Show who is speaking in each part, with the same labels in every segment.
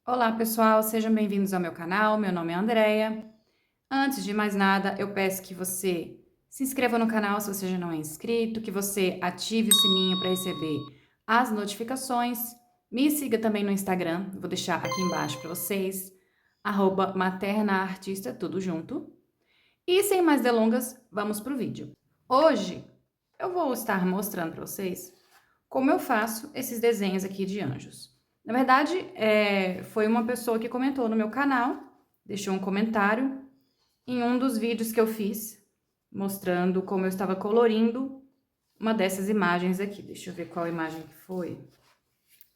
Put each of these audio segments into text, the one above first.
Speaker 1: Olá, pessoal, sejam bem-vindos ao meu canal. Meu nome é Andreia. Antes de mais nada, eu peço que você se inscreva no canal se você já não é inscrito, que você ative o sininho para receber as notificações. Me siga também no Instagram, vou deixar aqui embaixo para vocês, @maternaartista, tudo junto. E sem mais delongas, vamos para o vídeo. Hoje eu vou estar mostrando para vocês como eu faço esses desenhos aqui de anjos. Na verdade, foi uma pessoa que comentou no meu canal, deixou um comentário em um dos vídeos que eu fiz, mostrando como eu estava colorindo uma dessas imagens aqui. Deixa eu ver qual imagem que foi.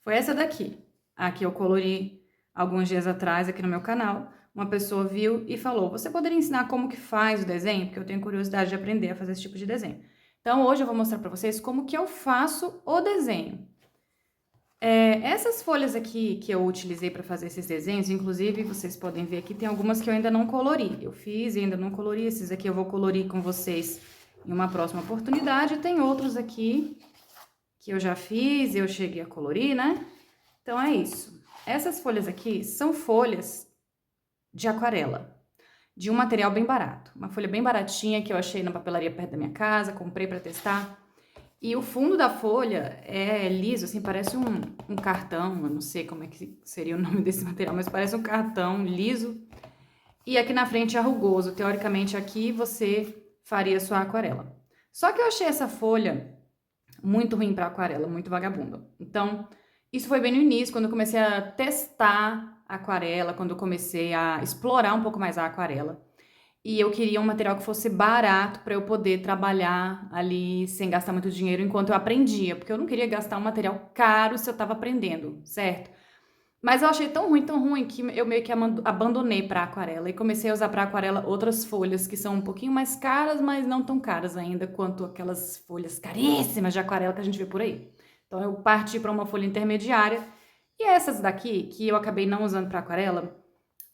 Speaker 1: Foi essa daqui, a que eu colori alguns dias atrás aqui no meu canal. Uma pessoa viu e falou: você poderia ensinar como que faz o desenho? Porque eu tenho curiosidade de aprender a fazer esse tipo de desenho. Então, hoje eu vou mostrar para vocês como que eu faço o desenho. Essas folhas aqui que eu utilizei para fazer esses desenhos, inclusive, vocês podem ver aqui, tem algumas que eu ainda não colori. Eu fiz e ainda não colori, esses aqui eu vou colorir com vocês em uma próxima oportunidade. Tem outros aqui que eu já fiz, eu cheguei a colorir, né? Então, é isso. Essas folhas aqui são folhas de aquarela, de um material bem barato. Uma folha bem baratinha que eu achei na papelaria perto da minha casa, comprei para testar. E o fundo da folha é liso, assim, parece um cartão, eu não sei como é que seria o nome desse material, mas parece um cartão liso. E aqui na frente é rugoso, teoricamente aqui você faria sua aquarela. Só que eu achei essa folha muito ruim para aquarela, muito vagabunda. Então, isso foi bem no início, quando eu comecei a testar aquarela, quando eu comecei a explorar um pouco mais a aquarela. E eu queria um material que fosse barato para eu poder trabalhar ali sem gastar muito dinheiro enquanto eu aprendia, porque eu não queria gastar um material caro se eu estava aprendendo, certo? Mas eu achei tão ruim que eu meio que abandonei para aquarela e comecei a usar para aquarela outras folhas que são um pouquinho mais caras, mas não tão caras ainda quanto aquelas folhas caríssimas de aquarela que a gente vê por aí. Então eu parti para uma folha intermediária e essas daqui que eu acabei não usando para aquarela,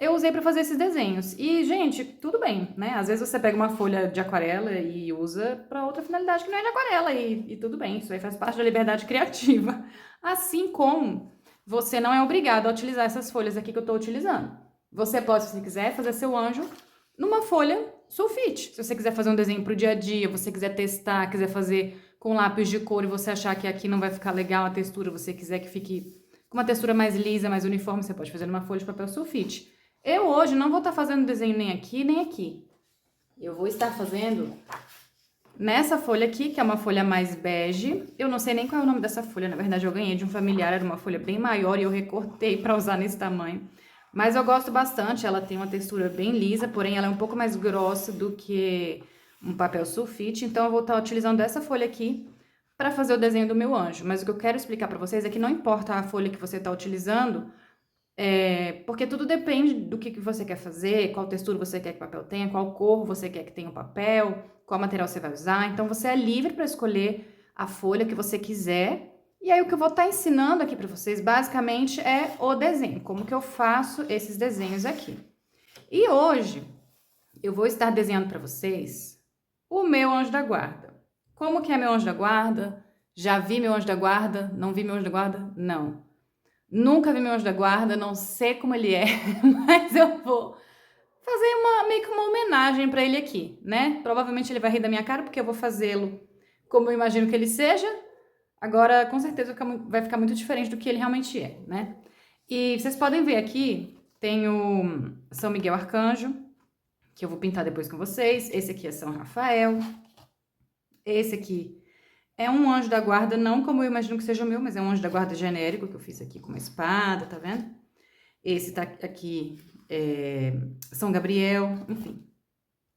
Speaker 1: eu usei para fazer esses desenhos. E, gente, tudo bem, né? Às vezes você pega uma folha de aquarela e usa para outra finalidade que não é de aquarela, e tudo bem, isso aí faz parte da liberdade criativa. Assim como você não é obrigado a utilizar essas folhas aqui que eu estou utilizando. Você pode, se você quiser, fazer seu anjo numa folha sulfite. Se você quiser fazer um desenho para o dia a dia, você quiser testar, quiser fazer com lápis de cor e você achar que aqui não vai ficar legal a textura, você quiser que fique com uma textura mais lisa, mais uniforme, você pode fazer numa folha de papel sulfite. Eu hoje não vou estar fazendo desenho nem aqui, nem aqui. Eu vou estar fazendo nessa folha aqui, que é uma folha mais bege. Eu não sei nem qual é o nome dessa folha, na verdade eu ganhei de um familiar, era uma folha bem maior e eu recortei para usar nesse tamanho. Mas eu gosto bastante, ela tem uma textura bem lisa, porém ela é um pouco mais grossa do que um papel sulfite, então eu vou estar utilizando essa folha aqui para fazer o desenho do meu anjo. Mas o que eu quero explicar para vocês é que não importa a folha que você está utilizando, porque tudo depende do que você quer fazer, qual textura você quer que o papel tenha, qual cor você quer que tenha o papel, qual material você vai usar. Então, você é livre para escolher a folha que você quiser. E aí, o que eu vou estar ensinando aqui para vocês, basicamente, é o desenho, como que eu faço esses desenhos aqui. E hoje, eu vou estar desenhando para vocês o meu anjo da guarda. Como que é meu anjo da guarda? Já vi meu anjo da guarda? Não vi meu anjo da guarda? Não. Nunca vi meu anjo da guarda, não sei como ele é, mas eu vou fazer meio que uma homenagem para ele aqui, né? Provavelmente ele vai rir da minha cara, porque eu vou fazê-lo como eu imagino que ele seja. Agora, com certeza, vai ficar muito diferente do que ele realmente é, né? E vocês podem ver aqui, tem o São Miguel Arcanjo, que eu vou pintar depois com vocês. Esse aqui é São Rafael. Esse aqui é um anjo da guarda, não como eu imagino que seja o meu, mas é um anjo da guarda genérico, que eu fiz aqui com uma espada, tá vendo? Esse tá aqui, São Gabriel, enfim,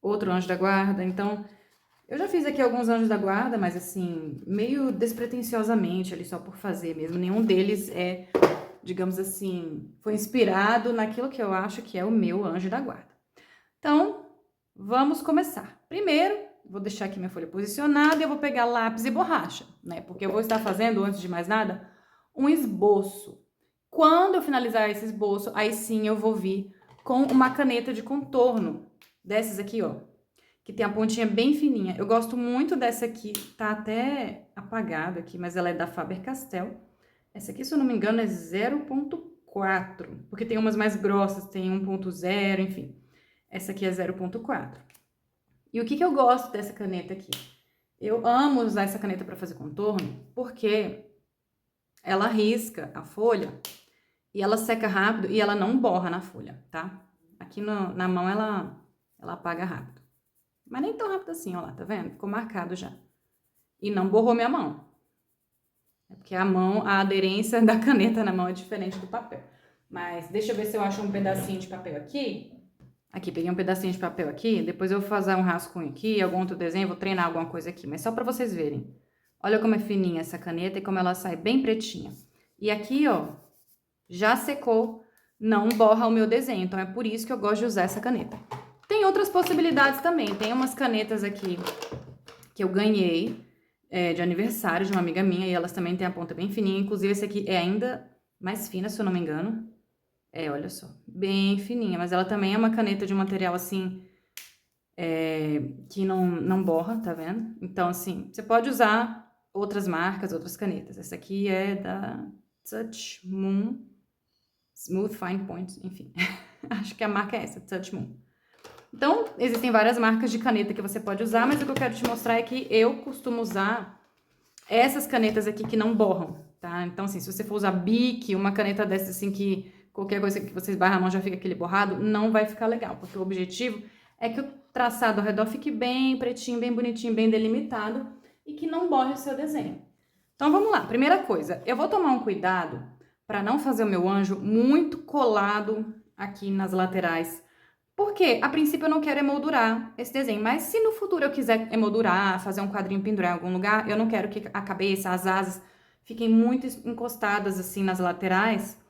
Speaker 1: outro anjo da guarda. Então, eu já fiz aqui alguns anjos da guarda, mas assim, meio despretensiosamente, ali só por fazer mesmo. Nenhum deles digamos assim, foi inspirado naquilo que eu acho que é o meu anjo da guarda. Então, vamos começar. Primeiro, vou deixar aqui minha folha posicionada e eu vou pegar lápis e borracha, né? Porque eu vou estar fazendo, antes de mais nada, um esboço. Quando eu finalizar esse esboço, aí sim eu vou vir com uma caneta de contorno, dessas aqui, ó, que tem a pontinha bem fininha. Eu gosto muito dessa aqui, tá até apagada aqui, mas ela é da Faber-Castell. Essa aqui, se eu não me engano, é 0,4. 0,4, porque tem umas mais grossas, tem 1,0, enfim. Essa aqui é 0,4. E o que que eu gosto dessa caneta aqui? Eu amo usar essa caneta para fazer contorno, porque ela risca a folha e ela seca rápido e ela não borra na folha, tá? Aqui na mão ela apaga rápido. Mas nem tão rápido assim, ó lá, tá vendo? Ficou marcado já. E não borrou minha mão. É porque a aderência da caneta na mão é diferente do papel. Mas deixa eu ver se eu acho um pedacinho de papel aqui. Aqui, peguei um pedacinho de papel aqui. Depois eu vou fazer um rascunho aqui, algum outro desenho, vou treinar alguma coisa aqui. Mas só pra vocês verem. Olha como é fininha essa caneta e como ela sai bem pretinha. E aqui, ó, já secou, não borra o meu desenho. Então é por isso que eu gosto de usar essa caneta. Tem outras possibilidades também. Tem umas canetas aqui que eu ganhei de aniversário de uma amiga minha. E elas também têm a ponta bem fininha. Inclusive esse aqui é ainda mais fina, se eu não me engano. Olha só, bem fininha. Mas ela também é uma caneta de um material assim, que não borra, tá vendo? Então assim, você pode usar outras marcas, outras canetas. Essa aqui é da Touch Moon Smooth Fine Points, enfim. Acho que a marca é essa, Touch Moon. Então, existem várias marcas de caneta que você pode usar, mas o que eu quero te mostrar é que eu costumo usar essas canetas aqui que não borram, tá? Então, assim, se você for usar Bic, uma caneta dessa assim que qualquer coisa que você esbarra a mão já fica aquele borrado, não vai ficar legal, porque o objetivo é que o traçado ao redor fique bem pretinho, bem bonitinho, bem delimitado e que não borre o seu desenho. Então, vamos lá. Primeira coisa, eu vou tomar um cuidado para não fazer o meu anjo muito colado aqui nas laterais, porque a princípio eu não quero emoldurar esse desenho, mas se no futuro eu quiser emoldurar, fazer um quadrinho pendurar em algum lugar, eu não quero que a cabeça, as asas fiquem muito encostadas assim nas laterais,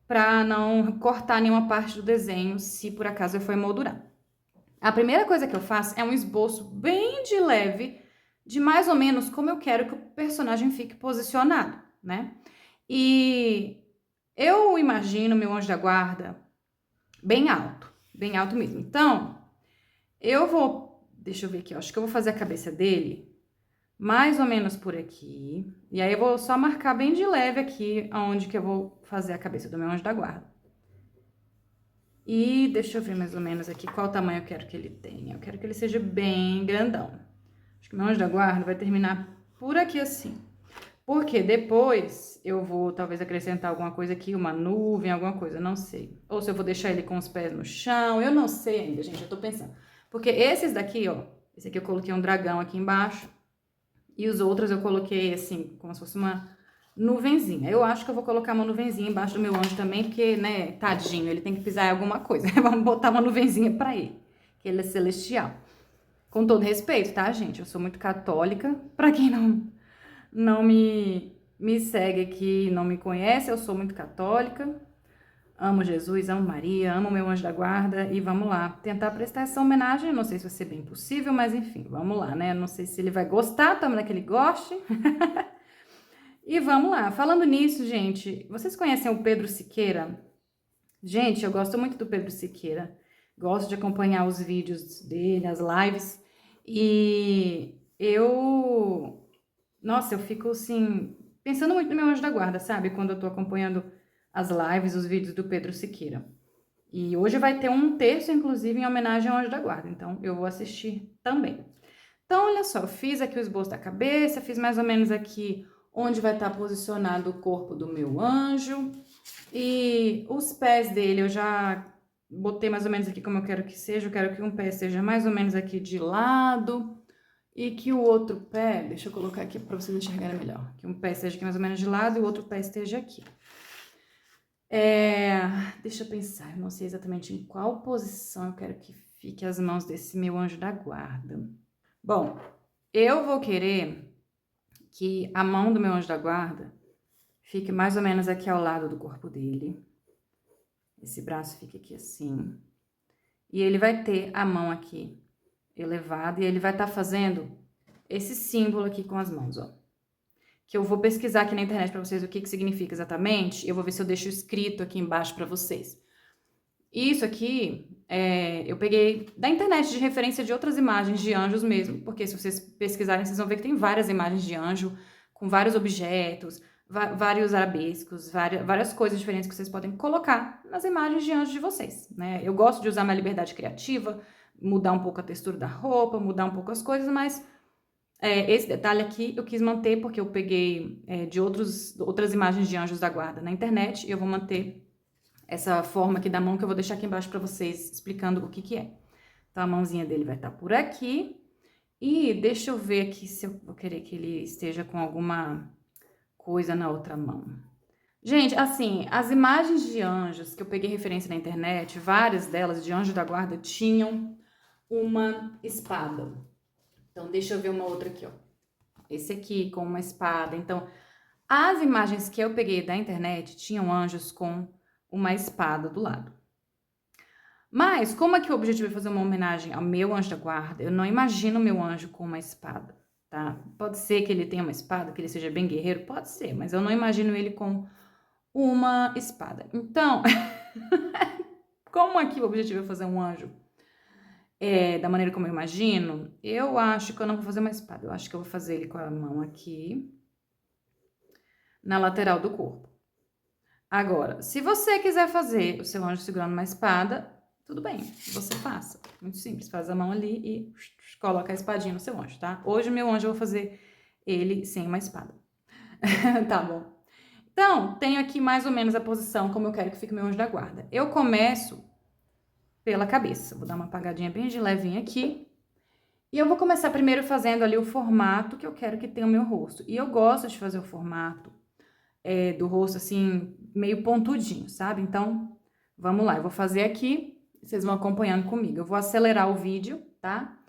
Speaker 1: para não cortar nenhuma parte do desenho, se por acaso eu for emoldurar. A primeira coisa que eu faço é um esboço bem de leve, de mais ou menos como eu quero que o personagem fique posicionado, né? E eu imagino meu anjo da guarda bem alto mesmo. Então, deixa eu ver aqui, acho que eu vou fazer a cabeça dele mais ou menos por aqui. E aí eu vou só marcar bem de leve aqui onde que eu vou fazer a cabeça do meu anjo da guarda. E deixa eu ver mais ou menos aqui qual tamanho eu quero que ele tenha. Eu quero que ele seja bem grandão. Acho que o meu anjo da guarda vai terminar por aqui assim. Porque depois eu vou talvez acrescentar alguma coisa aqui, uma nuvem, alguma coisa, não sei. Ou se eu vou deixar ele com os pés no chão, eu não sei ainda, gente, eu tô pensando. Porque esses daqui, ó, esse aqui eu coloquei um dragão aqui embaixo. E os outros eu coloquei assim, como se fosse uma nuvenzinha. Eu acho que eu vou colocar uma nuvenzinha embaixo do meu anjo também, porque, né, tadinho, ele tem que pisar em alguma coisa. Vamos botar uma nuvenzinha pra ele, que ele é celestial. Com todo respeito, tá, gente? Eu sou muito católica. Pra quem não me segue aqui, não me conhece, eu sou muito católica. Amo Jesus, amo Maria, amo meu anjo da guarda e vamos lá tentar prestar essa homenagem. Não sei se vai ser bem possível, mas enfim, vamos lá, né? Não sei se ele vai gostar, tomara que ele goste. E vamos lá. Falando nisso, gente, vocês conhecem o Pedro Siqueira? Gente, eu gosto muito do Pedro Siqueira. Gosto de acompanhar os vídeos dele, as lives. E nossa, eu fico assim, pensando muito no meu anjo da guarda, sabe? Quando eu tô acompanhando as lives, os vídeos do Pedro Siqueira. E hoje vai ter um terço, inclusive, em homenagem ao anjo da guarda. Então, eu vou assistir também. Então, olha só, eu fiz aqui o esboço da cabeça, fiz mais ou menos aqui onde vai estar posicionado o corpo do meu anjo. E os pés dele eu já botei mais ou menos aqui como eu quero que seja. Eu quero que um pé seja mais ou menos aqui de lado. E que o outro pé, deixa eu colocar aqui para vocês enxergarem melhor. Que um pé esteja aqui mais ou menos de lado e o outro pé esteja aqui. Deixa eu pensar, eu não sei exatamente em qual posição eu quero que fique as mãos desse meu anjo da guarda. Bom, eu vou querer que a mão do meu anjo da guarda fique mais ou menos aqui ao lado do corpo dele. Esse braço fica aqui assim. E ele vai ter a mão aqui elevada e ele vai estar fazendo esse símbolo aqui com as mãos, ó. Que eu vou pesquisar aqui na internet para vocês o que significa exatamente. Eu vou ver se eu deixo escrito aqui embaixo para vocês. Isso aqui, eu peguei da internet de referência de outras imagens de anjos mesmo, porque se vocês pesquisarem, vocês vão ver que tem várias imagens de anjo com vários objetos, vários arabescos, várias coisas diferentes que vocês podem colocar nas imagens de anjos de vocês, né? Eu gosto de usar minha liberdade criativa, mudar um pouco a textura da roupa, mudar um pouco as coisas, mas esse detalhe aqui eu quis manter porque eu peguei de outras imagens de anjos da guarda na internet e eu vou manter essa forma aqui da mão que eu vou deixar aqui embaixo para vocês explicando o que que é. Então, a mãozinha dele vai estar por aqui. E deixa eu ver aqui se eu vou querer que ele esteja com alguma coisa na outra mão. Gente, assim, as imagens de anjos que eu peguei referência na internet, várias delas de anjo da guarda tinham uma espada. Então, deixa eu ver uma outra aqui, ó. Esse aqui com uma espada. Então, as imagens que eu peguei da internet tinham anjos com uma espada do lado. Mas, como aqui o objetivo é fazer uma homenagem ao meu anjo da guarda, eu não imagino o meu anjo com uma espada, tá? Pode ser que ele tenha uma espada, que ele seja bem guerreiro, pode ser, mas eu não imagino ele com uma espada. Então, como aqui o objetivo é fazer um anjo da maneira como eu imagino, eu acho que eu não vou fazer uma espada, eu acho que eu vou fazer ele com a mão aqui, na lateral do corpo. Agora, se você quiser fazer o seu anjo segurando uma espada, tudo bem, você faça. Muito simples, faz a mão ali e coloca a espadinha no seu anjo, tá? Hoje o meu anjo eu vou fazer ele sem uma espada. Tá bom. Então, tenho aqui mais ou menos a posição como eu quero que fique o meu anjo da guarda. Eu começo pela cabeça. Vou dar uma apagadinha bem de levinha aqui. E eu vou começar primeiro fazendo ali o formato que eu quero que tenha o meu rosto. E eu gosto de fazer o formato do rosto assim, meio pontudinho, sabe? Então, vamos lá. Eu vou fazer aqui, vocês vão acompanhando comigo. Eu vou acelerar o vídeo, tá?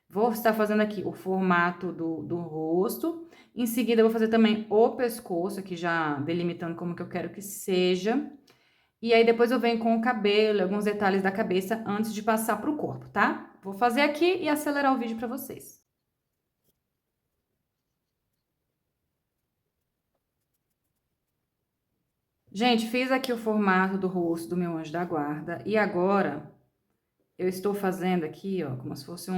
Speaker 1: Vou estar fazendo aqui o formato do rosto. Em seguida, eu vou fazer também o pescoço, aqui já delimitando como que eu quero que seja. E aí, depois eu venho com o cabelo, alguns detalhes da cabeça, antes de passar pro corpo, tá? Vou fazer aqui e acelerar o vídeo pra vocês. Gente, fiz aqui o formato do rosto do meu anjo da guarda. E agora, eu estou fazendo aqui, ó, como se fosse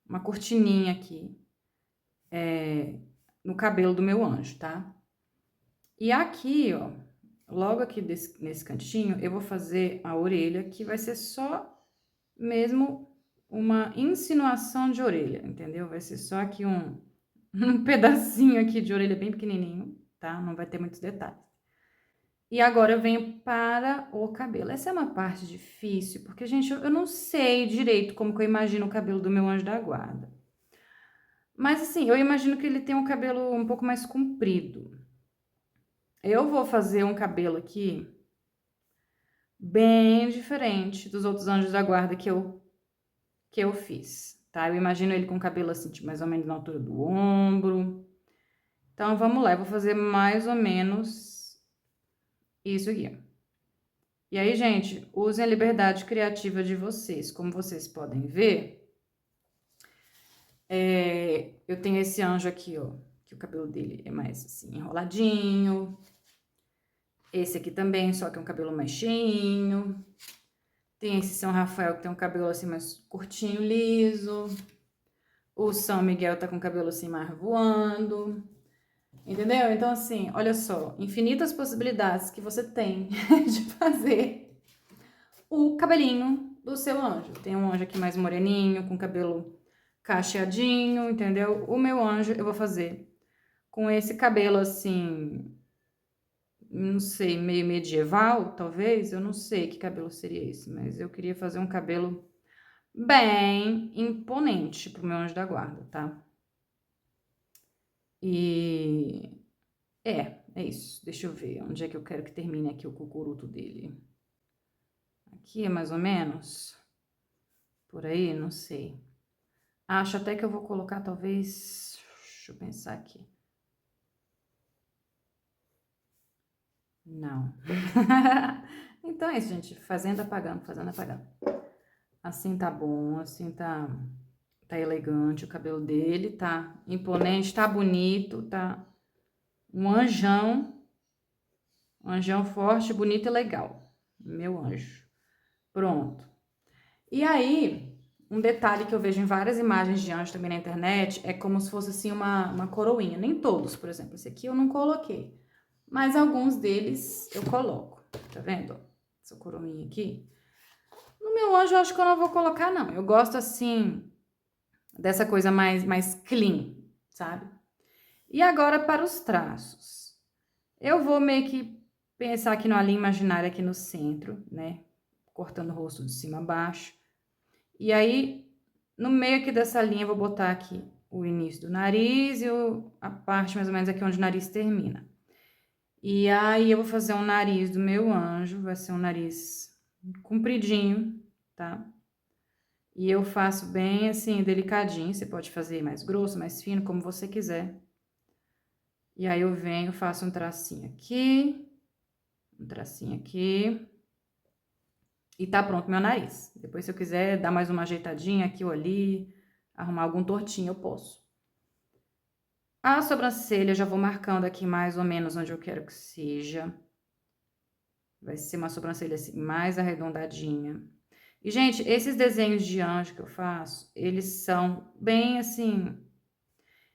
Speaker 1: uma cortininha aqui, no cabelo do meu anjo, tá? E aqui, ó, logo aqui nesse cantinho, eu vou fazer a orelha, que vai ser só mesmo uma insinuação de orelha, entendeu? Vai ser só aqui um pedacinho aqui de orelha bem pequenininho, tá? Não vai ter muitos detalhes. E agora eu venho para o cabelo. Essa é uma parte difícil, porque, gente, eu não sei direito como que eu imagino o cabelo do meu anjo da guarda. Mas, assim, eu imagino que ele tem um cabelo um pouco mais comprido. Eu vou fazer um cabelo aqui bem diferente dos outros anjos da guarda que eu fiz, tá? Eu imagino ele com o cabelo assim, tipo, mais ou menos na altura do ombro. Então, vamos lá, eu vou fazer mais ou menos isso aqui. E aí, gente, usem a liberdade criativa de vocês. Como vocês podem ver, eu tenho esse anjo aqui, ó, que o cabelo dele é mais assim, enroladinho. Esse aqui também, só que é um cabelo mais cheinho. Tem esse São Rafael que tem um cabelo assim mais curtinho, liso. O São Miguel tá com o cabelo assim mais voando. Entendeu? Então, assim, olha só, infinitas possibilidades que você tem de fazer o cabelinho do seu anjo. Tem um anjo aqui mais moreninho, com cabelo cacheadinho, entendeu? O meu anjo eu vou fazer com esse cabelo assim, não sei, meio medieval, talvez. Eu não sei que cabelo seria esse, mas eu queria fazer um cabelo bem imponente pro meu anjo da guarda, tá? E é isso. Deixa eu ver onde é que eu quero que termine aqui o cucuruto dele. Aqui é mais ou menos por aí, não sei. Acho até que eu vou colocar talvez, deixa eu pensar aqui. Não. Então é isso, gente, fazendo apagando, fazendo apagando. Assim tá bom, assim tá elegante o cabelo dele, tá imponente, tá bonito, tá um anjão forte, bonito e legal. Meu anjo. Pronto. E aí, um detalhe que eu vejo em várias imagens de anjo também na internet é como se fosse assim uma coroinha. Nem todos, por exemplo. Esse aqui eu não coloquei. Mas alguns deles eu coloco. Tá vendo? Essa coroinha aqui. No meu anjo eu acho que eu não vou colocar, não. Eu gosto assim, dessa coisa mais clean, sabe? E agora para os traços. Eu vou meio que pensar aqui numa linha imaginária aqui no centro, né? Cortando o rosto de cima a baixo. E aí, no meio aqui dessa linha, eu vou botar aqui o início do nariz e a parte mais ou menos aqui onde o nariz termina. E aí, eu vou fazer um nariz do meu anjo, vai ser um nariz compridinho, tá? E eu faço bem assim, delicadinho. Você pode fazer mais grosso, mais fino, como você quiser. E aí, eu venho, faço um tracinho aqui, um tracinho aqui. E tá pronto meu nariz. Depois, se eu quiser dar mais uma ajeitadinha aqui ou ali, arrumar algum tortinho, eu posso. A sobrancelha, já vou marcando aqui mais ou menos onde eu quero que seja. Vai ser uma sobrancelha assim, mais arredondadinha. E, gente, esses desenhos de anjo que eu faço, eles são bem, assim,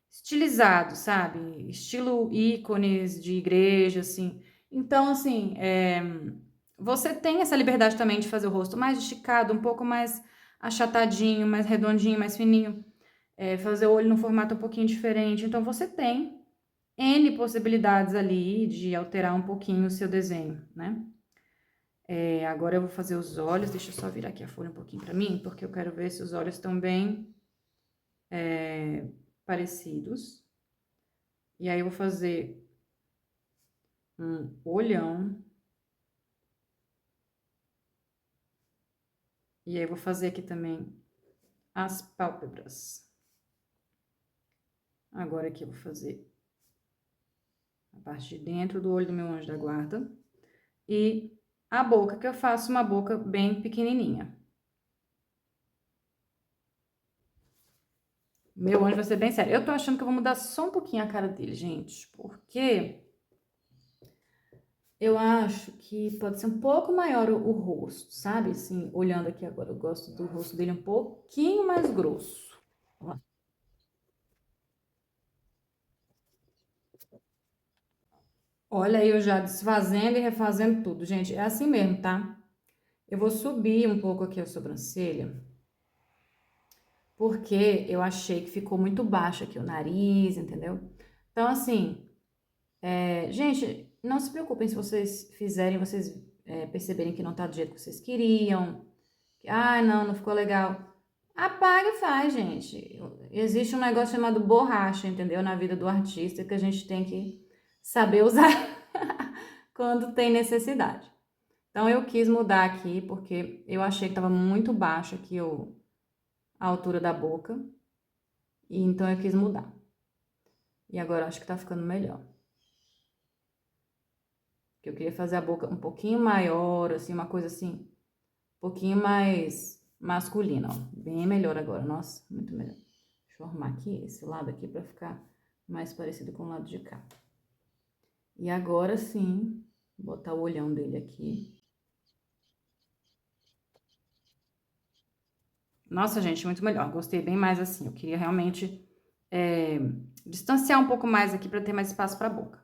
Speaker 1: estilizados, sabe? Estilo ícones de igreja, assim. Então, assim, você tem essa liberdade também de fazer o rosto mais esticado, um pouco mais achatadinho, mais redondinho, mais fininho. Fazer o olho num formato um pouquinho diferente. Então, você tem N possibilidades ali de alterar um pouquinho o seu desenho, né? Agora eu vou fazer os olhos. Deixa eu só virar aqui a folha um pouquinho pra mim, porque eu quero ver se os olhos estão bem parecidos. E aí, eu vou fazer um olhão. E aí, eu vou fazer aqui também as pálpebras. Agora aqui eu vou fazer a parte de dentro do olho do meu anjo da guarda. E a boca, que eu faço uma boca bem pequenininha. Meu anjo vai ser bem sério. Eu tô achando que eu vou mudar só um pouquinho a cara dele, gente. Porque eu acho que pode ser um pouco maior o rosto, sabe? Assim, olhando aqui agora, eu gosto do rosto dele um pouquinho mais grosso. Ó. Olha aí, eu já desfazendo e refazendo tudo. Gente, é assim mesmo, tá? Eu vou subir um pouco aqui a sobrancelha, porque eu achei que ficou muito baixo aqui o nariz, entendeu? Então, assim, gente, não se preocupem se vocês fizerem, vocês perceberem que não tá do jeito que vocês queriam. Que, ai, não ficou legal. Apaga e faz, gente. Existe um negócio chamado borracha, entendeu? Na vida do artista que a gente tem que saber usar quando tem necessidade. Então, eu quis mudar aqui porque eu achei que tava muito baixo aqui a altura da boca. E então, eu quis mudar. E agora, eu acho que tá ficando melhor. Que eu queria fazer a boca um pouquinho maior, assim, uma coisa assim, um pouquinho mais masculina, ó. Bem melhor agora, nossa, muito melhor. Deixa eu arrumar aqui, esse lado aqui, pra ficar mais parecido com o lado de cá. E agora sim, botar o olhão dele aqui. Nossa, gente, muito melhor. Gostei bem mais assim. Eu queria realmente distanciar um pouco mais aqui pra ter mais espaço pra boca.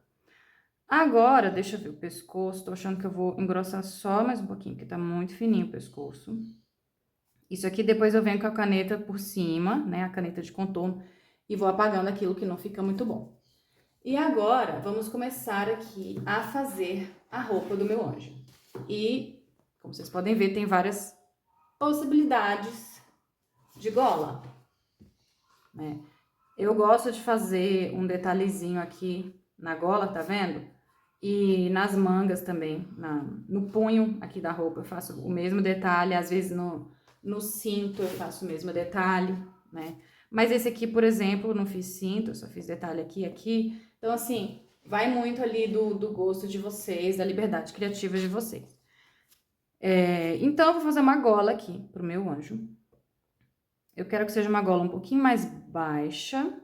Speaker 1: Agora, deixa eu ver o pescoço. Tô achando que eu vou engrossar só mais um pouquinho, porque tá muito fininho o pescoço. Isso aqui depois eu venho com a caneta por cima, né? A caneta de contorno. E vou apagando aquilo que não fica muito bom. E agora, vamos começar aqui a fazer a roupa do meu anjo. E, como vocês podem ver, tem várias possibilidades de gola, né? Eu gosto de fazer um detalhezinho aqui na gola, tá vendo? E nas mangas também, no punho aqui da roupa eu faço o mesmo detalhe, às vezes no cinto eu faço o mesmo detalhe, né? Mas esse aqui, por exemplo, eu não fiz cinto, eu só fiz detalhe aqui e aqui. Então, assim, vai muito ali do gosto de vocês, da liberdade criativa de vocês. Então, eu vou fazer uma gola aqui pro meu anjo. Eu quero que seja uma gola um pouquinho mais baixa.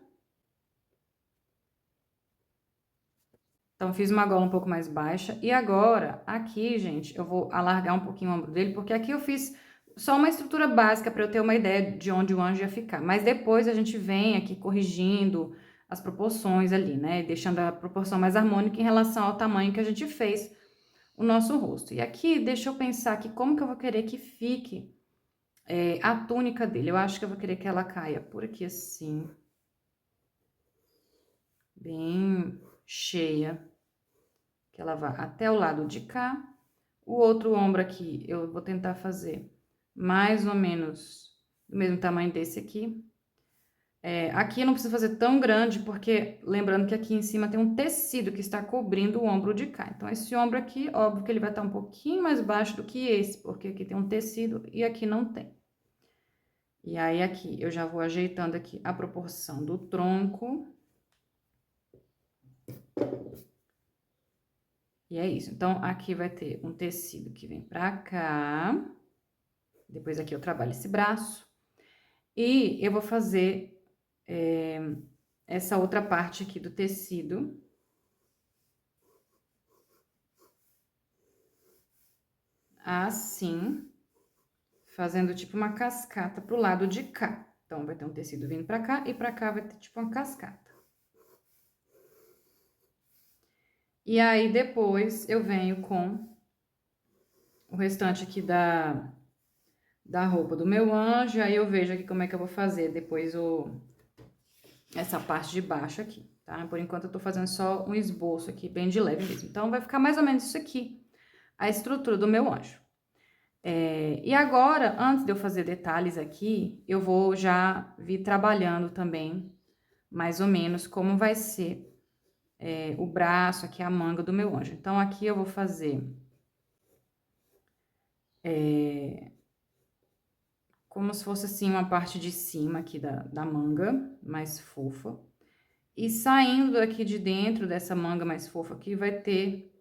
Speaker 1: Então, fiz uma gola um pouco mais baixa. E agora, aqui, gente, eu vou alargar um pouquinho o ombro dele, porque aqui eu fiz só uma estrutura básica para eu ter uma ideia de onde o anjo ia ficar. Mas depois a gente vem aqui corrigindo as proporções ali, né? Deixando a proporção mais harmônica em relação ao tamanho que a gente fez o nosso rosto. E aqui, deixa eu pensar aqui como que eu vou querer que fique a túnica dele. Eu acho que eu vou querer que ela caia por aqui assim. Bem cheia. Que ela vá até o lado de cá. O outro ombro aqui, eu vou tentar fazer mais ou menos do mesmo tamanho desse aqui. Aqui eu não preciso fazer tão grande, porque lembrando que aqui em cima tem um tecido que está cobrindo o ombro de cá. Então, esse ombro aqui, óbvio que ele vai estar um pouquinho mais baixo do que esse, porque aqui tem um tecido e aqui não tem. E aí, aqui, eu já vou ajeitando aqui a proporção do tronco. E é isso. Então, aqui vai ter um tecido que vem pra cá. Depois aqui eu trabalho esse braço. E eu vou fazer essa outra parte aqui do tecido. Assim, fazendo tipo uma cascata pro lado de cá. Então, vai ter um tecido vindo pra cá e pra cá vai ter tipo uma cascata. E aí, depois, eu venho com o restante aqui da roupa do meu anjo. Aí, eu vejo aqui como é que eu vou fazer depois essa parte de baixo aqui, tá? Por enquanto, eu tô fazendo só um esboço aqui, bem de leve mesmo. Então, vai ficar mais ou menos isso aqui, a estrutura do meu anjo. E agora, antes de eu fazer detalhes aqui, eu vou já vir trabalhando também, mais ou menos, como vai ser o braço, aqui a manga do meu anjo. Então, aqui eu vou fazer como se fosse assim uma parte de cima aqui da manga, mais fofa. E saindo aqui de dentro dessa manga mais fofa aqui, vai ter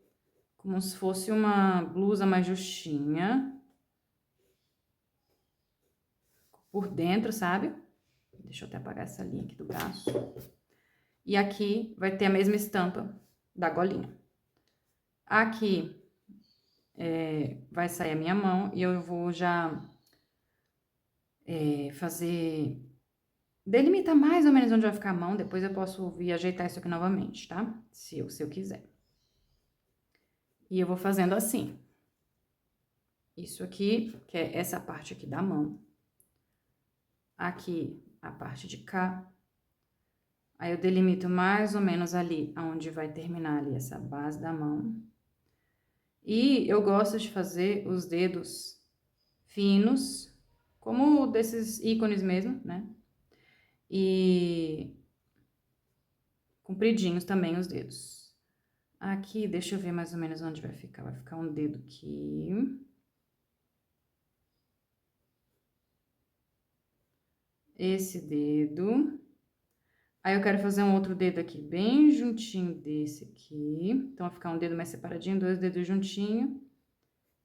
Speaker 1: como se fosse uma blusa mais justinha. Por dentro, sabe? Deixa eu até apagar essa linha aqui do braço. E aqui vai ter a mesma estampa da golinha. Aqui vai sair a minha mão e eu vou já fazer... delimitar mais ou menos onde vai ficar a mão, depois eu posso vir ajeitar isso aqui novamente, tá? Se eu quiser. E eu vou fazendo assim. Isso aqui, que é essa parte aqui da mão. Aqui, a parte de cá. Aí, eu delimito mais ou menos ali, onde vai terminar ali essa base da mão. E eu gosto de fazer os dedos finos, como desses ícones mesmo, né? E compridinhos também os dedos. Aqui, deixa eu ver mais ou menos onde vai ficar. Vai ficar um dedo aqui. Esse dedo. Aí, eu quero fazer um outro dedo aqui, bem juntinho desse aqui. Então, vai ficar um dedo mais separadinho, dois dedos juntinho.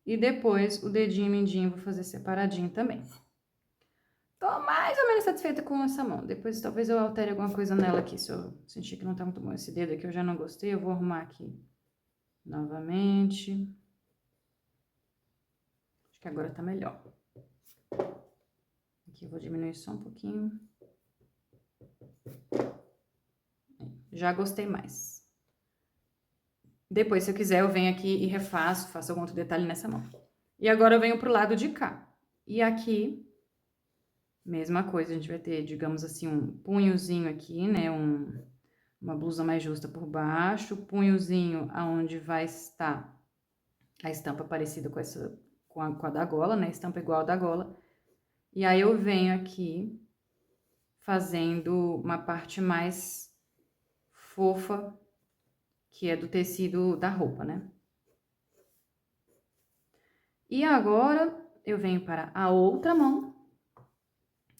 Speaker 1: E depois, o dedinho mindinho, vou fazer separadinho também. Tô mais ou menos satisfeita com essa mão. Depois, talvez eu altere alguma coisa nela aqui. Se eu sentir que não tá muito bom esse dedo aqui, eu já não gostei, eu vou arrumar aqui novamente. Acho que agora tá melhor. Aqui eu vou diminuir só um pouquinho. Já gostei mais. Depois, se eu quiser, eu venho aqui e refaço, faço algum outro detalhe nessa mão. E agora eu venho pro lado de cá. E aqui, mesma coisa, a gente vai ter, digamos assim, um punhozinho aqui, né? Uma blusa mais justa por baixo, punhozinho aonde vai estar a estampa parecida com essa, com a da gola, né? Estampa igual a da gola. E aí, eu venho aqui fazendo uma parte mais fofa, que é do tecido da roupa, né? E agora, eu venho para a outra mão,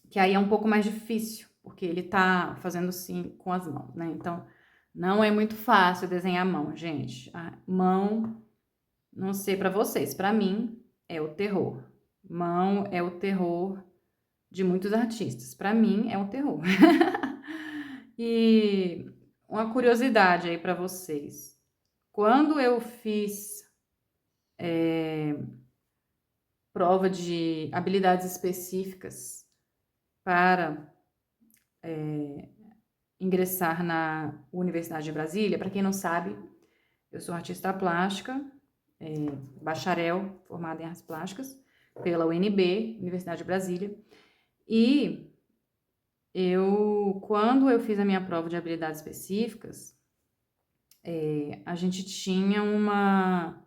Speaker 1: que aí é um pouco mais difícil, porque ele tá fazendo assim com as mãos, né? Então, não é muito fácil desenhar a mão, gente. A mão, não sei pra vocês, pra mim, é o terror. Mão é o terror de muitos artistas. Pra mim, é o terror. E uma curiosidade aí pra vocês. Quando eu fiz prova de habilidades específicas para ingressar na Universidade de Brasília. Para quem não sabe, eu sou artista plástica, bacharel formada em artes plásticas pela UNB, Universidade de Brasília. E quando eu fiz a minha prova de habilidades específicas, a gente tinha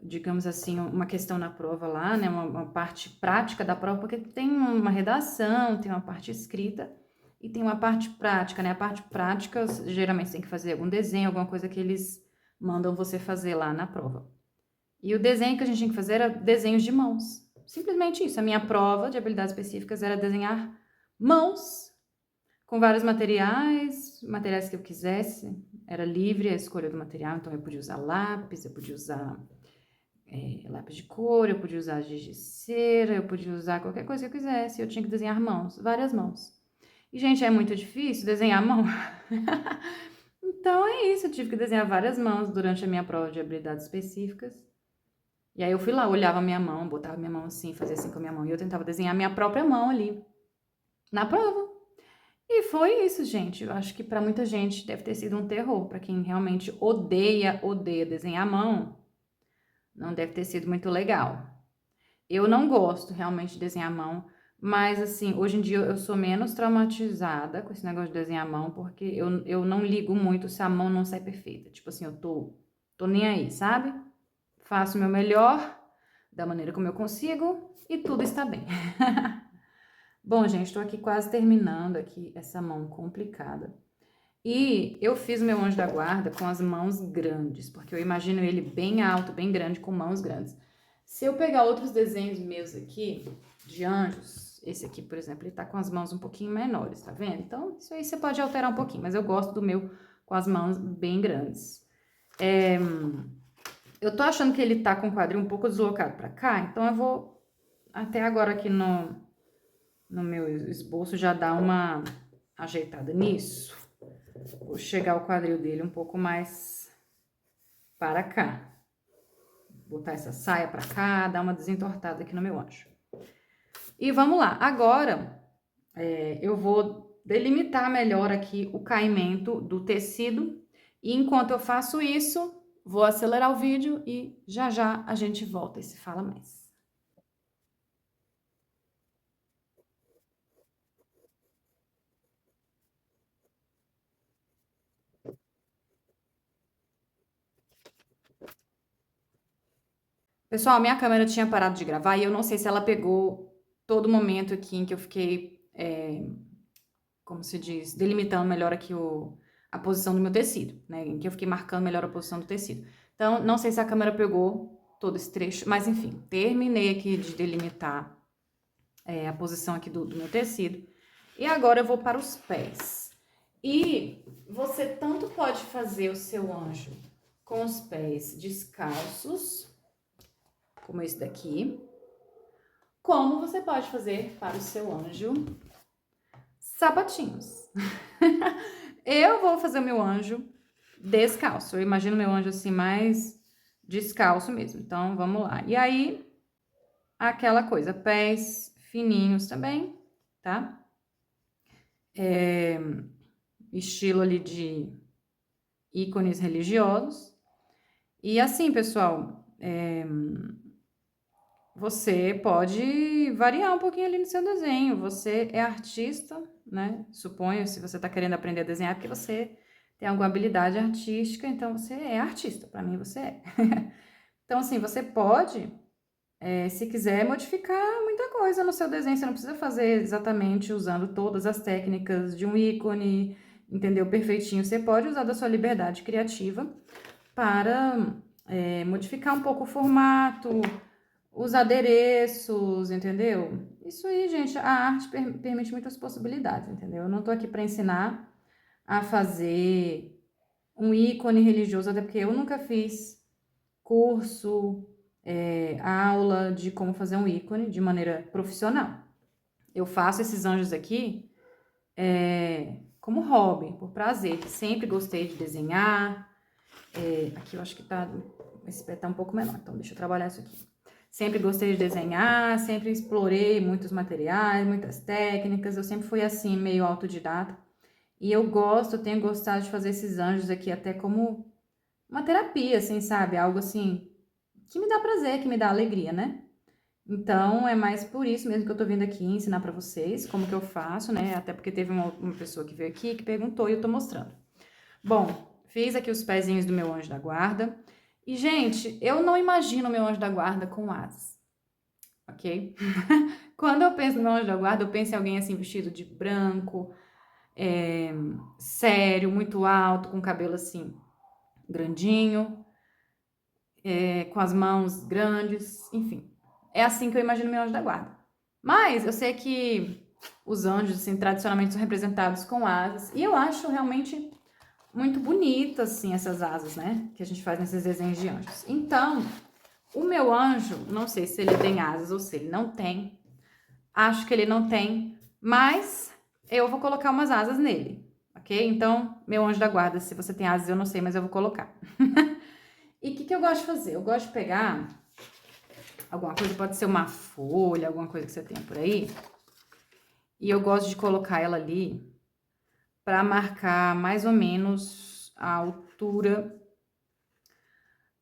Speaker 1: digamos assim, uma questão na prova lá, né, uma parte prática da prova, porque tem uma redação, tem uma parte escrita e tem uma parte prática, né? A parte prática, geralmente, você tem que fazer algum desenho, alguma coisa que eles mandam você fazer lá na prova. E o desenho que a gente tinha que fazer era desenhos de mãos. Simplesmente isso. A minha prova de habilidades específicas era desenhar mãos com vários materiais que eu quisesse. Era livre a escolha do material, então eu podia usar lápis, eu podia usar lápis de cor, eu podia usar giz de cera, eu podia usar qualquer coisa que eu quisesse. Eu tinha que desenhar mãos, várias mãos. E, gente, é muito difícil desenhar a mão. Então é isso, eu tive que desenhar várias mãos durante a minha prova de habilidades específicas. E aí eu fui lá, olhava a minha mão, botava minha mão assim, fazia assim com a minha mão, e eu tentava desenhar a minha própria mão ali, na prova. E foi isso, gente. Eu acho que para muita gente deve ter sido um terror. Para quem realmente odeia desenhar a mão, não deve ter sido muito legal. Eu não gosto realmente de desenhar a mão, mas assim, hoje em dia eu sou menos traumatizada com esse negócio de desenhar a mão, porque eu não ligo muito se a mão não sai perfeita. Tipo assim, eu tô nem aí, sabe? Faço o meu melhor, da maneira como eu consigo, e tudo está bem. Bom, gente, estou aqui quase terminando aqui essa mão complicada. E eu fiz o meu anjo da guarda com as mãos grandes, porque eu imagino ele bem alto, bem grande, com mãos grandes. Se eu pegar outros desenhos meus aqui, de anjos, esse aqui, por exemplo, ele tá com as mãos um pouquinho menores, tá vendo? Então, isso aí você pode alterar um pouquinho, mas eu gosto do meu com as mãos bem grandes. Eu tô achando que ele tá com o quadril um pouco deslocado pra cá, então eu vou, até agora aqui no meu esboço, já dar uma ajeitada nisso. Vou chegar o quadril dele um pouco mais para cá. Botar essa saia para cá, dar uma desentortada aqui no meu anjo. E vamos lá. Agora, eu vou delimitar melhor aqui o caimento do tecido. E enquanto eu faço isso, vou acelerar o vídeo e já já a gente volta e se fala mais. Pessoal, minha câmera tinha parado de gravar e eu não sei se ela pegou todo momento aqui em que eu fiquei, como se diz, delimitando melhor aqui a posição do meu tecido, né? Em que eu fiquei marcando melhor a posição do tecido. Então, não sei se a câmera pegou todo esse trecho, mas enfim, terminei aqui de delimitar a posição aqui do meu tecido. E agora eu vou para os pés. E você tanto pode fazer o seu anjo com os pés descalços, como esse daqui, como você pode fazer para o seu anjo sapatinhos. Eu vou fazer o meu anjo descalço. Eu imagino meu anjo assim mais descalço mesmo. Então, vamos lá. E aí, aquela coisa, pés fininhos também, tá? Estilo ali de ícones religiosos. E assim, pessoal, você pode variar um pouquinho ali no seu desenho. Você é artista, né? Suponho, se você tá querendo aprender a desenhar, é porque você tem alguma habilidade artística, então você é artista. Para mim, você é. Então, assim, você pode, se quiser, modificar muita coisa no seu desenho. Você não precisa fazer exatamente usando todas as técnicas de um ícone, entendeu? Perfeitinho. Você pode usar da sua liberdade criativa para modificar um pouco o formato, os adereços, entendeu? Isso aí, gente, a arte permite muitas possibilidades, entendeu? Eu não tô aqui para ensinar a fazer um ícone religioso, até porque eu nunca fiz curso, aula de como fazer um ícone de maneira profissional. Eu faço esses anjos aqui como hobby, por prazer. Sempre gostei de desenhar. Aqui eu acho que esse pé tá um pouco menor, então deixa eu trabalhar isso aqui. Sempre gostei de desenhar, sempre explorei muitos materiais, muitas técnicas, eu sempre fui assim, meio autodidata. E eu tenho gostado de fazer esses anjos aqui até como uma terapia, assim, sabe? Algo assim que me dá prazer, que me dá alegria, né? Então, é mais por isso mesmo que eu tô vindo aqui ensinar pra vocês como que eu faço, né? Até porque teve uma pessoa que veio aqui que perguntou e eu tô mostrando. Bom, fiz aqui os pezinhos do meu anjo da guarda. E, gente, eu não imagino o meu anjo da guarda com asas, ok? Quando eu penso no meu anjo da guarda, eu penso em alguém assim vestido de branco, sério, muito alto, com cabelo assim grandinho, com as mãos grandes, enfim. É assim que eu imagino meu anjo da guarda. Mas eu sei que os anjos, assim, tradicionalmente são representados com asas, e eu acho realmente muito bonito, assim, essas asas, né? Que a gente faz nesses desenhos de anjos. Então, o meu anjo, não sei se ele tem asas ou se ele não tem, acho que ele não tem, mas eu vou colocar umas asas nele, ok? Então, meu anjo da guarda, se você tem asas, eu não sei, mas eu vou colocar. E o que eu gosto de fazer? Eu gosto de pegar alguma coisa, pode ser uma folha, alguma coisa que você tenha por aí, e eu gosto de colocar ela ali para marcar mais ou menos a altura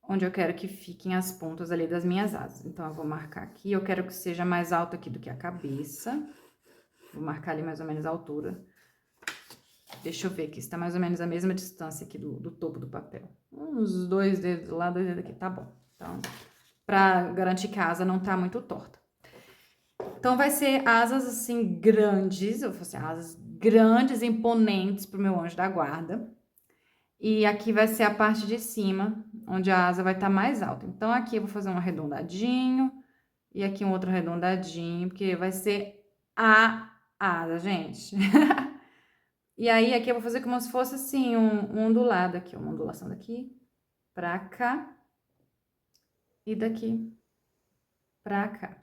Speaker 1: onde eu quero que fiquem as pontas ali das minhas asas. Então, eu vou marcar aqui, eu quero que seja mais alto aqui do que a cabeça. Vou marcar ali mais ou menos a altura. Deixa eu ver aqui, está mais ou menos a mesma distância aqui do topo do papel. Uns 2 dedos lá, 2 dedos aqui, tá bom. Então, pra garantir que a asa não tá muito torta. Então, vai ser asas, assim, grandes, eu vou fazer asas grandes, imponentes pro meu anjo da guarda. E aqui vai ser a parte de cima, onde a asa vai estar mais alta. Então, aqui eu vou fazer um arredondadinho, e aqui um outro arredondadinho, porque vai ser a asa, gente. E aí, aqui eu vou fazer como se fosse, assim, um ondulado aqui, uma ondulação daqui pra cá e daqui pra cá.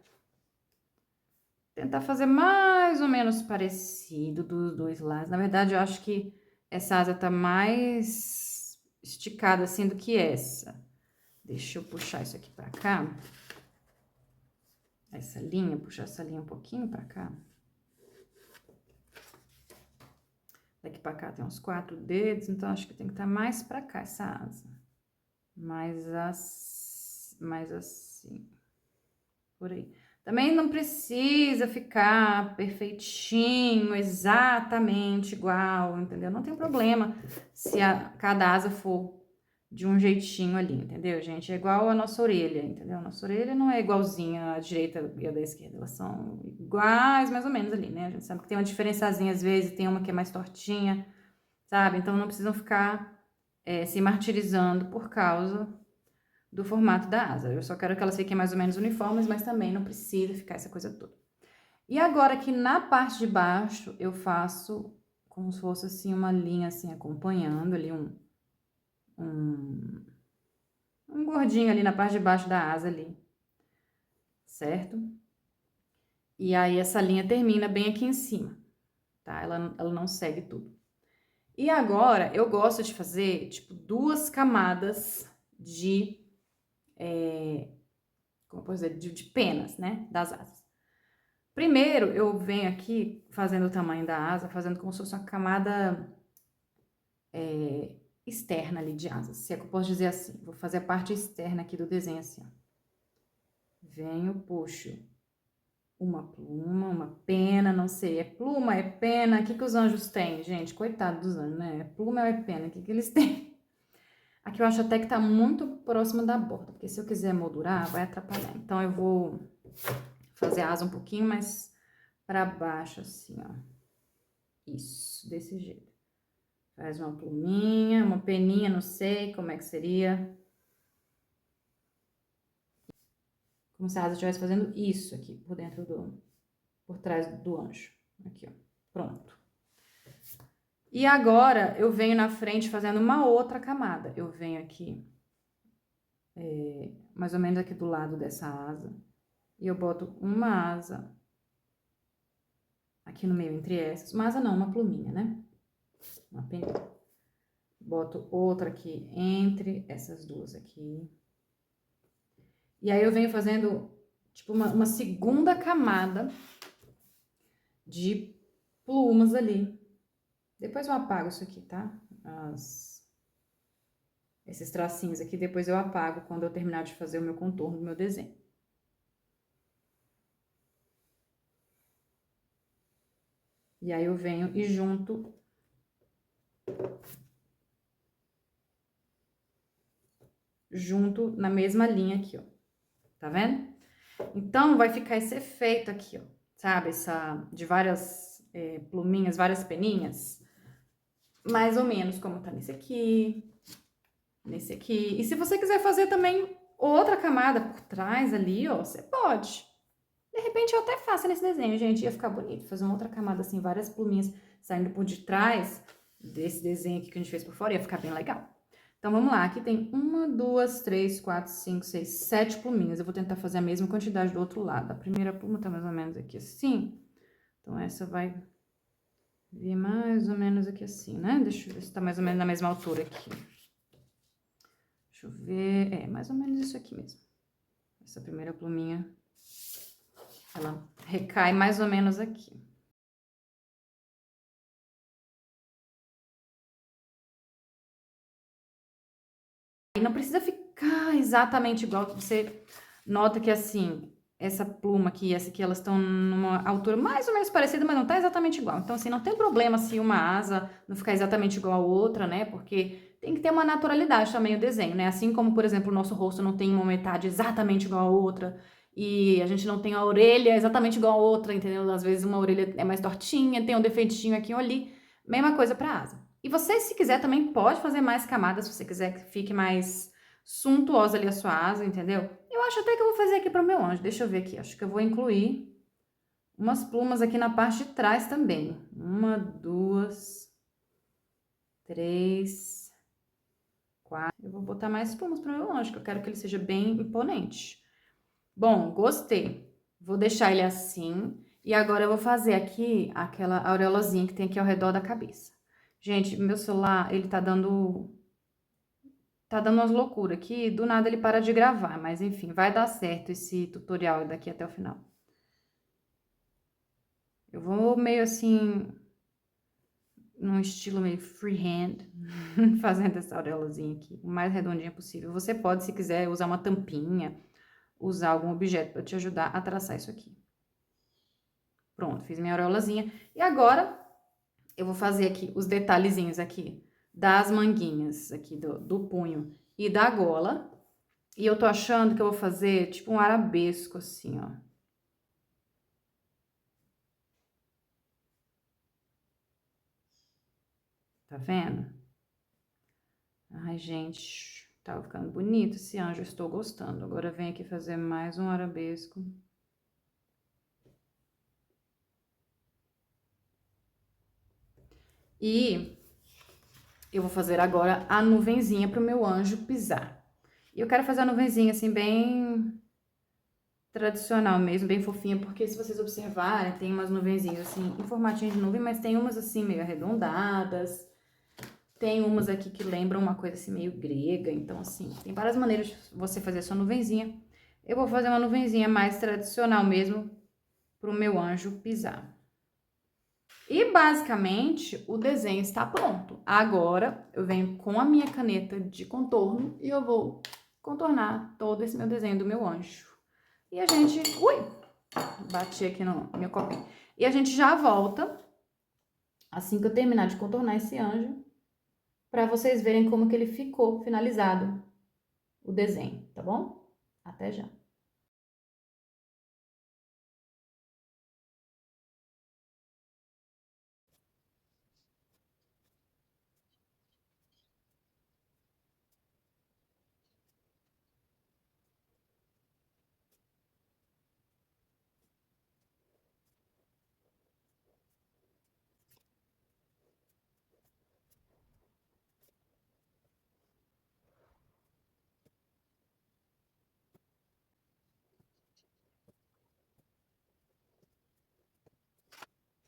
Speaker 1: Tentar fazer mais ou menos parecido dos dois lados. Na verdade, eu acho que essa asa tá mais esticada, assim, do que essa. Deixa eu puxar isso aqui pra cá. Essa linha, puxar essa linha um pouquinho pra cá. Daqui pra cá tem uns 4 dedos, então acho que tem que estar mais pra cá essa asa. Mais assim. Por aí. Também não precisa ficar perfeitinho, exatamente igual, entendeu? Não tem problema se cada asa for de um jeitinho ali, entendeu, gente? É igual a nossa orelha, entendeu? A nossa orelha não é igualzinha à direita e à da esquerda, elas são iguais mais ou menos ali, né? A gente sabe que tem uma diferençazinha às vezes, tem uma que é mais tortinha, sabe? Então não precisam ficar se martirizando por causa do formato da asa. Eu só quero que elas fiquem mais ou menos uniformes, mas também não precisa ficar essa coisa toda. E agora aqui na parte de baixo, eu faço como se fosse assim uma linha assim acompanhando ali um gordinho ali na parte de baixo da asa ali, certo? E aí essa linha termina bem aqui em cima, tá? Ela não segue tudo. E agora eu gosto de fazer tipo 2 camadas de como posso dizer, de penas, né, das asas. Primeiro, eu venho aqui fazendo o tamanho da asa, fazendo como se fosse uma camada externa ali de asas, se é que eu posso dizer assim. Vou fazer a parte externa aqui do desenho assim, ó. Venho, puxo uma pluma, uma pena, não sei, é pluma, é pena, o que que os anjos têm, gente? Coitado dos anjos, né? É pluma ou é pena, o que que eles têm? Aqui eu acho até que tá muito próximo da borda, porque se eu quiser moldurar, vai atrapalhar. Então, eu vou fazer a asa um pouquinho mais pra baixo, assim, ó. Isso, desse jeito. Faz uma pluminha, uma peninha, não sei como é que seria. Como se a asa estivesse fazendo isso aqui, por dentro por trás do anjo. Aqui, ó. Pronto. E agora, eu venho na frente fazendo uma outra camada. Eu venho aqui, mais ou menos aqui do lado dessa asa. E eu boto uma asa aqui no meio entre essas. Uma asa não, uma pluminha, né? Uma peninha. Boto outra aqui entre essas duas aqui. E aí eu venho fazendo tipo uma segunda camada de plumas ali. Depois eu apago isso aqui, tá? Esses tracinhos aqui, depois eu apago quando eu terminar de fazer o meu contorno do meu desenho. E aí eu venho e junto na mesma linha aqui, ó. Tá vendo? Então, vai ficar esse efeito aqui, ó. Sabe? De várias pluminhas, várias peninhas. Mais ou menos como tá nesse aqui, nesse aqui. E se você quiser fazer também outra camada por trás ali, ó, você pode. De repente eu até faço nesse desenho, gente. Ia ficar bonito. Fazer uma outra camada assim, várias pluminhas saindo por detrás desse desenho aqui que a gente fez por fora. Ia ficar bem legal. Então, vamos lá. Aqui tem 1, 2, 3, 4, 5, 6, 7 pluminhas. Eu vou tentar fazer a mesma quantidade do outro lado. A primeira pluma tá mais ou menos aqui assim. Então, essa vai vir mais ou menos aqui assim, né? Deixa eu ver se tá mais ou menos na mesma altura aqui. Deixa eu ver. É, mais ou menos isso aqui mesmo. Essa primeira pluminha, ela recai mais ou menos aqui. E não precisa ficar exatamente igual. Você nota que, assim, essa pluma aqui e essa aqui, elas estão numa altura mais ou menos parecida, mas não tá exatamente igual. Então, assim, não tem problema se uma asa não ficar exatamente igual a outra, né? Porque tem que ter uma naturalidade também o desenho, né? Assim como, por exemplo, o nosso rosto não tem uma metade exatamente igual a outra e a gente não tem a orelha exatamente igual a outra, entendeu? Às vezes uma orelha é mais tortinha, tem um defeitinho aqui ou ali. Mesma coisa pra asa. E você, se quiser, também pode fazer mais camadas, se você quiser que fique mais suntuosa ali a sua asa, entendeu? Eu acho até que eu vou fazer aqui para o meu anjo. Deixa eu ver aqui. Acho que eu vou incluir umas plumas aqui na parte de trás também. 1, 2, 3, 4. Eu vou botar mais plumas para o meu anjo, que eu quero que ele seja bem imponente. Bom, gostei. Vou deixar ele assim. E agora eu vou fazer aqui aquela aureolazinha que tem aqui ao redor da cabeça. Gente, meu celular, ele tá dando umas loucuras aqui, do nada ele para de gravar, mas enfim, vai dar certo esse tutorial daqui até o final. Eu vou meio assim, num estilo meio freehand, fazendo essa auréolazinha aqui, o mais redondinha possível. Você pode, se quiser, usar uma tampinha, usar algum objeto para te ajudar a traçar isso aqui. Pronto, fiz minha auréolazinha. E agora, eu vou fazer aqui os detalhezinhos aqui das manguinhas aqui do punho e da gola. E eu tô achando que eu vou fazer tipo um arabesco assim, ó. Tá vendo? Ai, gente, tá ficando bonito esse anjo, eu estou gostando. Agora vem aqui fazer mais um arabesco. E eu vou fazer agora a nuvenzinha pro meu anjo pisar. E eu quero fazer a nuvenzinha assim bem tradicional mesmo, bem fofinha, porque se vocês observarem, tem umas nuvenzinhas assim em formatinho de nuvem, mas tem umas assim meio arredondadas. Tem umas aqui que lembram uma coisa assim meio grega, então assim, tem várias maneiras de você fazer a sua nuvenzinha. Eu vou fazer uma nuvenzinha mais tradicional mesmo pro meu anjo pisar. E basicamente o desenho está pronto. Agora eu venho com a minha caneta de contorno e eu vou contornar todo esse meu desenho do meu anjo. E a gente... Ui! Bati aqui no meu copinho. E a gente já volta, assim que eu terminar de contornar esse anjo, para vocês verem como que ele ficou finalizado, o desenho, tá bom? Até já.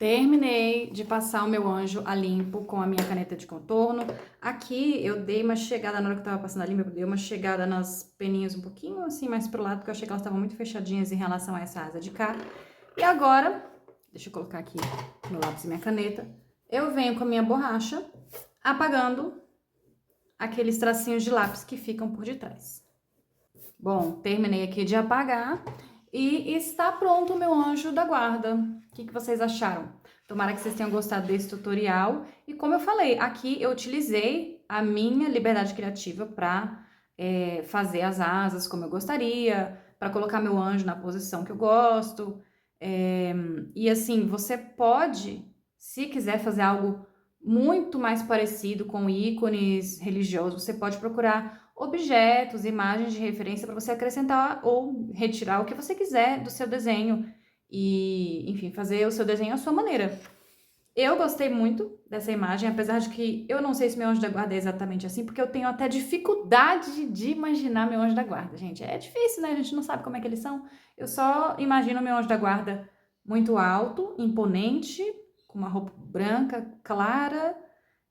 Speaker 1: Terminei de passar o meu anjo a limpo com a minha caneta de contorno. Aqui eu dei uma chegada, na hora que eu tava passando a limpo, eu dei uma chegada nas peninhas um pouquinho assim mais pro lado, porque eu achei que elas estavam muito fechadinhas em relação a essa asa de cá. E agora, deixa eu colocar aqui meu lápis e minha caneta, eu venho com a minha borracha apagando aqueles tracinhos de lápis que ficam por detrás. Bom, terminei aqui de apagar e está pronto o meu anjo da guarda. O que vocês acharam? Tomara que vocês tenham gostado desse tutorial. E como eu falei, aqui eu utilizei a minha liberdade criativa para fazer as asas como eu gostaria, para colocar meu anjo na posição que eu gosto. E assim, você pode, se quiser fazer algo muito mais parecido com ícones religiosos, você pode procurar objetos, imagens de referência para você acrescentar ou retirar o que você quiser do seu desenho e, enfim, fazer o seu desenho à sua maneira. Eu gostei muito dessa imagem, apesar de que eu não sei se meu anjo da guarda é exatamente assim, porque eu tenho até dificuldade de imaginar meu anjo da guarda, gente. É difícil, né? A gente não sabe como é que eles são. Eu só imagino meu anjo da guarda muito alto, imponente, com uma roupa branca, clara,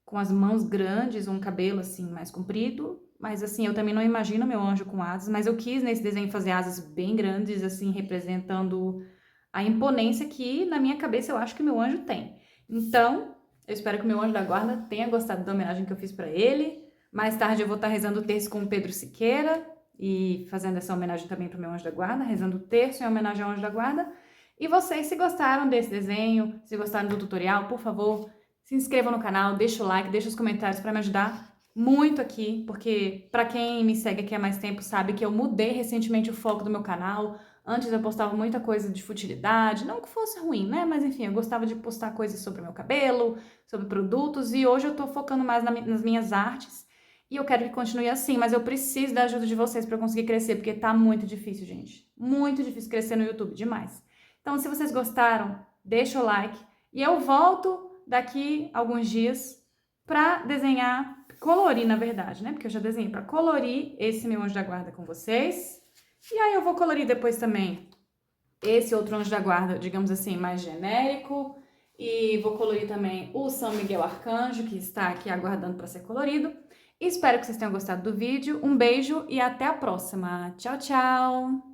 Speaker 1: com as mãos grandes, um cabelo assim mais comprido. Mas assim, eu também não imagino meu anjo com asas, mas eu quis nesse desenho fazer asas bem grandes, assim, representando a imponência que na minha cabeça eu acho que meu anjo tem. Então, eu espero que o meu anjo da guarda tenha gostado da homenagem que eu fiz para ele. Mais tarde eu vou estar rezando o terço com o Pedro Siqueira e fazendo essa homenagem também para o meu anjo da guarda, rezando o terço em homenagem ao anjo da guarda. E vocês, se gostaram desse desenho, se gostaram do tutorial, por favor, se inscrevam no canal, deixa o like, deixa os comentários para me ajudar muito aqui, porque para quem me segue aqui há mais tempo sabe que eu mudei recentemente o foco do meu canal. Antes eu postava muita coisa de futilidade, não que fosse ruim, né? Mas enfim, eu gostava de postar coisas sobre o meu cabelo, sobre produtos, e hoje eu tô focando mais nas minhas artes. E eu quero que continue assim, mas eu preciso da ajuda de vocês para conseguir crescer, porque tá muito difícil, gente. Muito difícil crescer no YouTube, demais. Então, se vocês gostaram, deixa o like. E eu volto daqui a alguns dias para desenhar, colorir na verdade, né? Porque eu já desenhei para colorir esse meu anjo da guarda com vocês. E aí eu vou colorir depois também esse outro anjo da guarda, digamos assim, mais genérico. E vou colorir também o São Miguel Arcanjo, que está aqui aguardando para ser colorido. Espero que vocês tenham gostado do vídeo. Um beijo e até a próxima. Tchau, tchau!